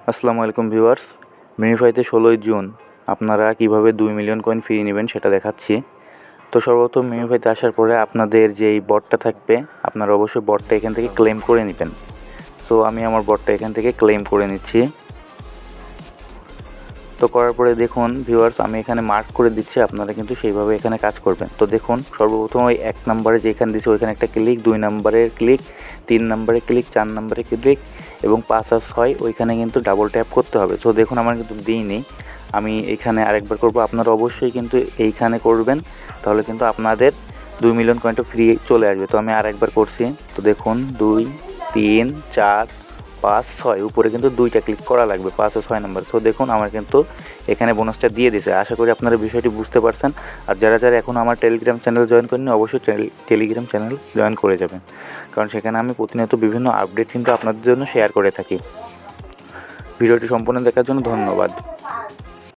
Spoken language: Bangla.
আসসালামু আলাইকুম ভিউয়ার্স, মিনিফাইতে 16ই জুন আপনারা কিভাবে 2 মিলিয়ন কয়েন ফ্রি নেবেন সেটা দেখাচ্ছি। তো সর্বপ্রথম মিনিফাইতে আসার পরে আপনাদের যেই বটটা থাকবে আপনারা অবশ্যই বটটা এখান থেকে ক্লেম করে নেবেন। সো আমি আমার বটটা এখান থেকে ক্লেম করে নিচ্ছি। তো করার পরে দেখুন ভিউয়ার্স, আমি এখানে মার্ক করে দিচ্ছি, আপনারা কিন্তু সেইভাবে এখানে কাজ করবেন। তো দেখুন সর্বপ্রথম ওই 1 নম্বরে যেখানে দিচ্ছি ওইখানে একটা ক্লিক, 2 নম্বরের ক্লিক, 3 নম্বরে ক্লিক, 4 নম্বরে ক্লিক এবং 5 আর 6 ওইখানে কিন্তু ডাবল ট্যাপ করতে হবে। তো দেখুন আমার কিন্তু দিইনি, আমি এখানে আরেকবার করব। আপনারা অবশ্যই কিন্তু এইখানে করবেন, তাহলে কিন্তু আপনাদের 2 মিলিয়ন কয়েনটা ফ্রি চলে আসবে। তো আমি আরেকবার করছি। তো দেখুন 2, 3, 4, 5, 6 উপরে কিন্তু 2টা ক্লিক করা লাগবে, 5 ও 6 নম্বর। তো দেখুন আমার কিন্তু এখানে বোনাসটা দিয়ে দিয়েছে। আশা করি আপনারা বিষয়টি বুঝতে পারছেন। আর যারা এখনও আমার টেলিগ্রাম চ্যানেল জয়েন করেননি অবশ্যই টেলিগ্রাম চ্যানেল জয়েন করে যাবেন, কারণ সেখানে আমি প্রতিনিয়ত বিভিন্ন আপডেট কিন্তু আপনাদের জন্য শেয়ার করে থাকি। ভিডিওটি সম্পূর্ণ দেখার জন্য ধন্যবাদ।